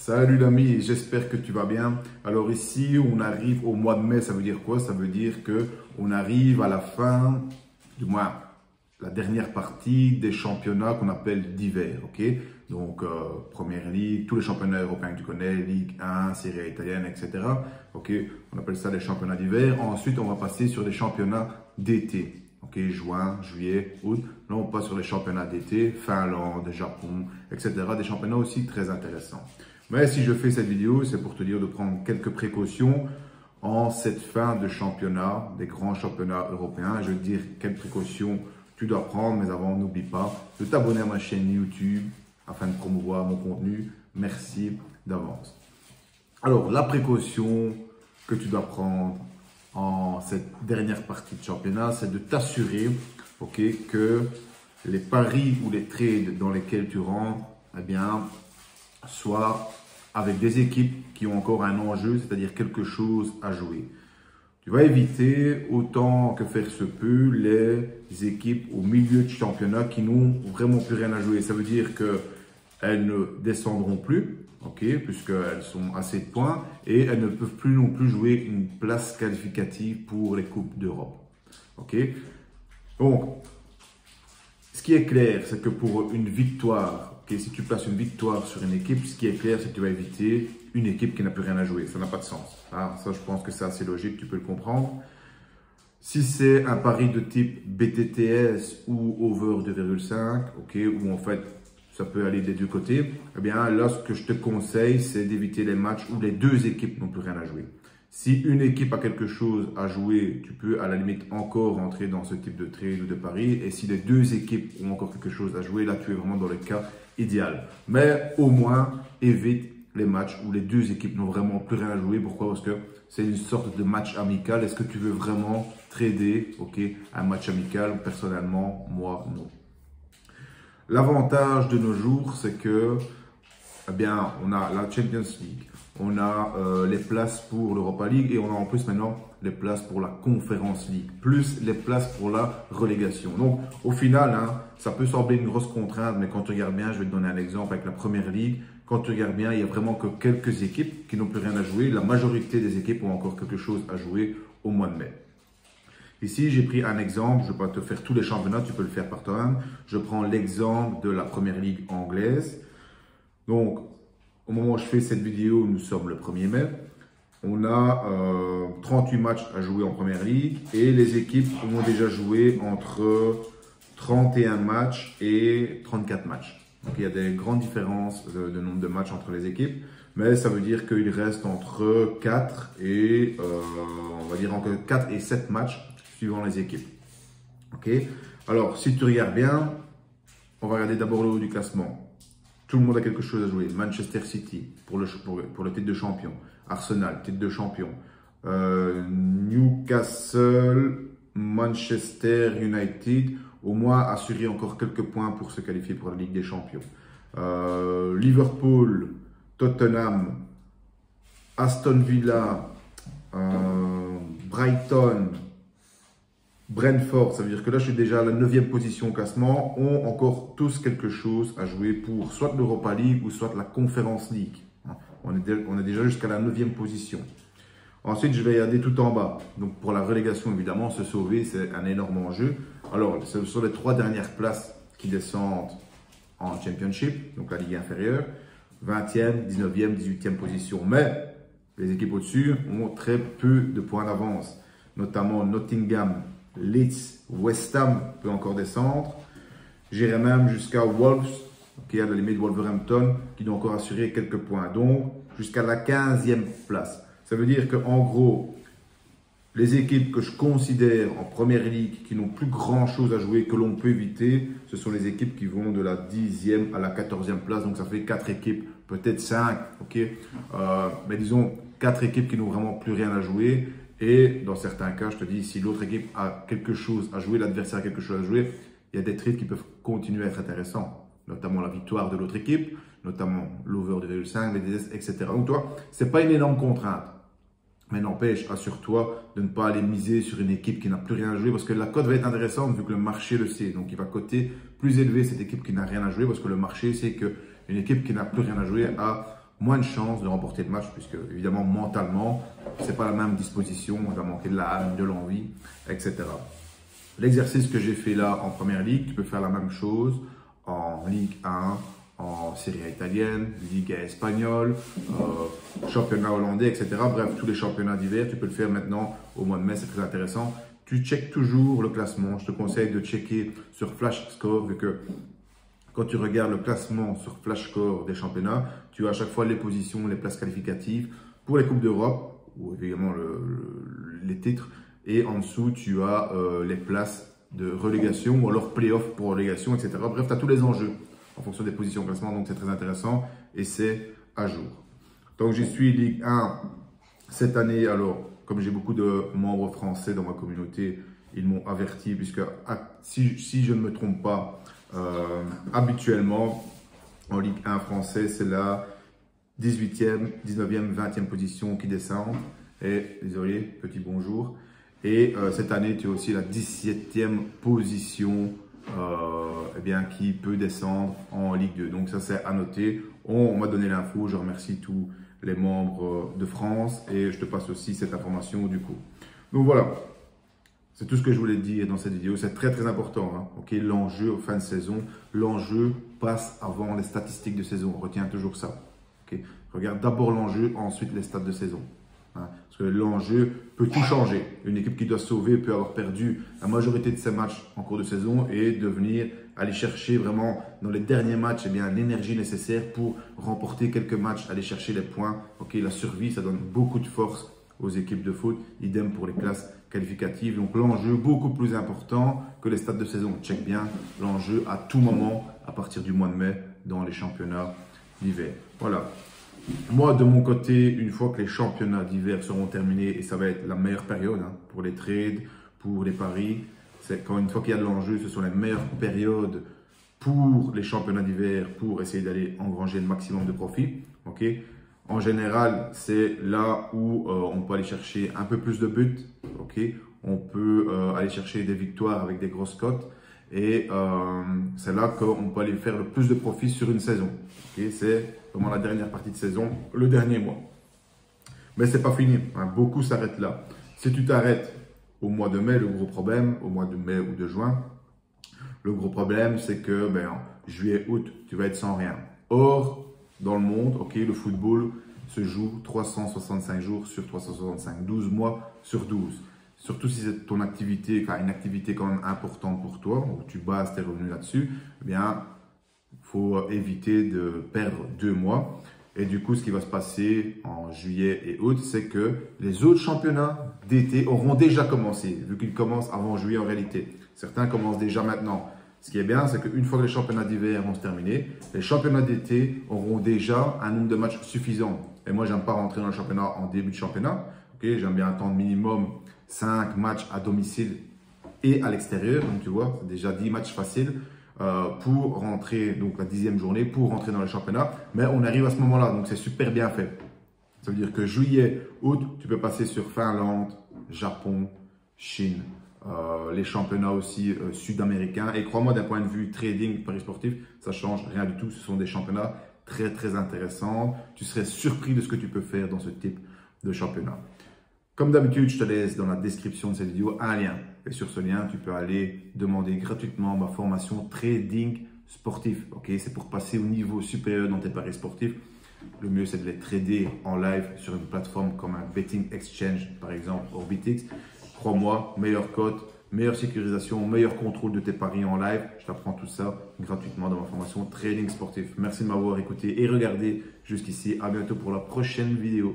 Salut l'ami, j'espère que tu vas bien. Alors ici, on arrive au mois de mai, ça veut dire quoi? Ça veut dire que on arrive à la fin, du moins la dernière partie des championnats qu'on appelle d'hiver, ok? Donc Première Ligue, tous les championnats européens que tu connais, Ligue 1, Serie A italienne, etc. Ok, on appelle ça les championnats d'hiver. Ensuite, on va passer sur les championnats d'été. Ok, juin, juillet, août. Là, on passe sur les championnats d'été, Finlande, Japon, etc. Des championnats aussi très intéressants. Mais si je fais cette vidéo, c'est pour te dire de prendre quelques précautions en cette fin de championnat, des grands championnats européens. Je vais te dire quelles précautions tu dois prendre, mais avant, n'oublie pas de t'abonner à ma chaîne YouTube afin de promouvoir mon contenu. Merci d'avance. Alors, la précaution que tu dois prendre en cette dernière partie de championnat, c'est de t'assurer que les paris ou les trades dans lesquels tu rentres, eh bien, soient avec des équipes qui ont encore un enjeu, c'est-à-dire quelque chose à jouer. Tu vas éviter autant que faire se peut les équipes au milieu de championnat qui n'ont vraiment plus rien à jouer. Ça veut dire qu'elles ne descendront plus, puisqu'elles sont à 7 points et elles ne peuvent plus non plus jouer une place qualificative pour les Coupes d'Europe. Donc, ce qui est clair, c'est que pour une victoire, si tu places une victoire sur une équipe, ce qui est clair, c'est que tu vas éviter une équipe qui n'a plus rien à jouer. Ça n'a pas de sens. Ça, je pense que c'est assez logique, tu peux le comprendre. Si c'est un pari de type BTTS ou over 2,5, où en fait, ça peut aller des deux côtés, eh bien là, ce que je te conseille, c'est d'éviter les matchs où les deux équipes n'ont plus rien à jouer. Si une équipe a quelque chose à jouer, tu peux à la limite encore rentrer dans ce type de trade ou de pari. Et si les deux équipes ont encore quelque chose à jouer, là, tu es vraiment dans le cas idéal. Mais au moins, évite les matchs où les deux équipes n'ont vraiment plus rien à jouer. Pourquoi? Parce que c'est une sorte de match amical. Est-ce que tu veux vraiment trader un match amical? Personnellement, moi, non. L'avantage de nos jours, c'est que, eh bien, on a la Champions League, on a les places pour l'Europa League et on a en plus maintenant les places pour la Conference League, plus les places pour la relégation. Donc, au final, ça peut sembler une grosse contrainte, mais quand tu regardes bien, je vais te donner un exemple avec la Première Ligue. Quand tu regardes bien, il n'y a vraiment que quelques équipes qui n'ont plus rien à jouer. La majorité des équipes ont encore quelque chose à jouer au mois de mai. Ici, j'ai pris un exemple. Je ne vais pas te faire tous les championnats, tu peux le faire par toi-même. Je prends l'exemple de la Première Ligue anglaise. Donc, au moment où je fais cette vidéo, nous sommes le 1er mai. On a 38 matchs à jouer en Première Ligue et les équipes ont déjà joué entre 31 matchs et 34 matchs. Donc, il y a des grandes différences de nombre de matchs entre les équipes, mais ça veut dire qu'il reste entre 4 et, on va dire entre 4 et 7 matchs suivant les équipes. Alors, si tu regardes bien, on va regarder d'abord le haut du classement. Tout le monde a quelque chose à jouer. Manchester City pour le titre de champion. Arsenal, titre de champion. Newcastle, Manchester United, au moins assurer encore quelques points pour se qualifier pour la Ligue des Champions. Liverpool, Tottenham, Aston Villa, Brighton, Brentford, ça veut dire que là je suis déjà à la 9e position au classement, ont encore tous quelque chose à jouer pour soit l'Europa League ou soit la Conference League. On est déjà jusqu'à la 9e position. Ensuite, je vais regarder tout en bas. Donc pour la relégation, évidemment, se sauver, c'est un énorme enjeu. Alors, ce sont les 3 dernières places qui descendent en Championship, donc la Ligue inférieure, 20e, 19e, 18e position. Mais les équipes au-dessus ont très peu de points d'avance, notamment Nottingham, Leeds, West Ham peut encore descendre. J'irai même jusqu'à Wolves, à la limite Wolverhampton, qui doit encore assurer quelques points. Donc, jusqu'à la 15e place. Ça veut dire qu'en gros, les équipes que je considère en Première Ligue qui n'ont plus grand chose à jouer, que l'on peut éviter, ce sont les équipes qui vont de la 10e à la 14e place. Donc, ça fait 4 équipes, peut-être 5. Mais disons 4 équipes qui n'ont vraiment plus rien à jouer. Et dans certains cas, je te dis, si l'autre équipe a quelque chose à jouer, l'adversaire a quelque chose à jouer, il y a des trades qui peuvent continuer à être intéressants, notamment la victoire de l'autre équipe, notamment l'over 2,5, les DDS, etc. Donc toi, ce n'est pas une énorme contrainte. Mais n'empêche, assure-toi de ne pas aller miser sur une équipe qui n'a plus rien à jouer parce que la cote va être intéressante vu que le marché le sait. Donc il va coter plus élevé cette équipe qui n'a rien à jouer parce que le marché sait qu'une équipe qui n'a plus rien à jouer a moins de chances de remporter le match, puisque évidemment mentalement, c'est pas la même disposition, on va manquer de la âme, de l'envie, etc. L'exercice que j'ai fait là en première ligue, tu peux faire la même chose en Ligue 1, en Serie A italienne, Ligue espagnole, championnat hollandais, etc. Bref, tous les championnats d'hiver, tu peux le faire maintenant au mois de mai, c'est très intéressant. Tu checkes toujours le classement. Je te conseille de checker sur Flash Score, vu que quand tu regardes le classement sur Flash Score des championnats, tu as à chaque fois les positions, les places qualificatives pour les Coupes d'Europe, ou évidemment les titres. Et en dessous, tu as les places de relégation ou alors play-off pour relégation, etc. Bref, tu as tous les enjeux en fonction des positions au classement, donc c'est très intéressant et c'est à jour. Donc, j'y suis Ligue 1 cette année. Alors, comme j'ai beaucoup de membres français dans ma communauté, ils m'ont averti, puisque si je ne me trompe pas, habituellement, en Ligue 1 français, c'est la 18e, 19e, 20e position qui descend. Et désolé, petit bonjour. Et cette année, tu as aussi la 17e position eh bien, qui peut descendre en Ligue 2. Donc ça, c'est à noter. On m'a donné l'info. Je remercie tous les membres de France et je te passe aussi cette information du coup. Donc voilà, c'est tout ce que je voulais te dire dans cette vidéo. C'est très très important. Hein. Okay, l'enjeu au fin de saison, l'enjeu passe avant les statistiques de saison. Retiens toujours ça. Okay. Regarde d'abord l'enjeu, ensuite les stats de saison. Hein, parce que l'enjeu peut tout changer. Une équipe qui doit se sauver peut avoir perdu la majorité de ses matchs en cours de saison et devenir aller chercher vraiment dans les derniers matchs eh bien l'énergie nécessaire pour remporter quelques matchs, aller chercher les points. Okay, la survie, ça donne beaucoup de force aux équipes de foot. Idem pour les classes qualificatives. Donc l'enjeu beaucoup plus important que les stats de saison. Check bien l'enjeu à tout moment à partir du mois de mai dans les championnats d'hiver. Voilà. Moi, de mon côté, une fois que les championnats d'hiver seront terminés, et ça va être la meilleure période hein, pour les trades, pour les paris, c'est quand une fois qu'il y a de l'enjeu, ce sont les meilleures périodes pour les championnats d'hiver, pour essayer d'aller engranger le maximum de profit. Okay. En général, c'est là où on peut aller chercher un peu plus de buts. Okay. On peut aller chercher des victoires avec des grosses cotes. Et c'est là qu'on peut aller faire le plus de profit sur une saison. Okay. C'est vraiment la dernière partie de saison, le dernier mois. Mais c'est pas fini, hein. Beaucoup s'arrêtent là. Si tu t'arrêtes au mois de mai, le gros problème, au mois de mai ou de juin, le gros problème c'est que en juillet, août, tu vas être sans rien. Or, dans le monde, okay, le football se joue 365 jours sur 365, 12 mois sur 12. Surtout si c'est ton activité, enfin une activité quand même importante pour toi, où tu bases tes revenus là-dessus, eh bien, il faut éviter de perdre 2 mois. Et du coup, ce qui va se passer en juillet et août, c'est que les autres championnats d'été auront déjà commencé, vu qu'ils commencent avant juillet en réalité. Certains commencent déjà maintenant. Ce qui est bien, c'est qu'une fois que les championnats d'hiver vont se terminer, les championnats d'été auront déjà un nombre de matchs suffisant. Et moi, j'aime pas rentrer dans le championnat en début de championnat. Okay, j'aime bien attendre minimum 5 matchs à domicile et à l'extérieur. Donc, tu vois, c'est déjà 10 matchs faciles pour rentrer, donc la 10e journée, pour rentrer dans le championnat. Mais on arrive à ce moment-là, donc c'est super bien fait. Ça veut dire que juillet, août, tu peux passer sur Finlande, Japon, Chine, les championnats aussi sud-américains. Et crois-moi, d'un point de vue trading, paris sportif, ça change rien du tout. Ce sont des championnats très, très intéressants. Tu serais surpris de ce que tu peux faire dans ce type de championnat. Comme d'habitude, je te laisse dans la description de cette vidéo un lien. Et sur ce lien, tu peux aller demander gratuitement ma formation trading sportif. Okay, c'est pour passer au niveau supérieur dans tes paris sportifs. Le mieux, c'est de les trader en live sur une plateforme comme un betting exchange, par exemple Orbitix. Crois-moi, meilleure cote, meilleure sécurisation, meilleur contrôle de tes paris en live. Je t'apprends tout ça gratuitement dans ma formation trading sportif. Merci de m'avoir écouté et regardé jusqu'ici. À bientôt pour la prochaine vidéo.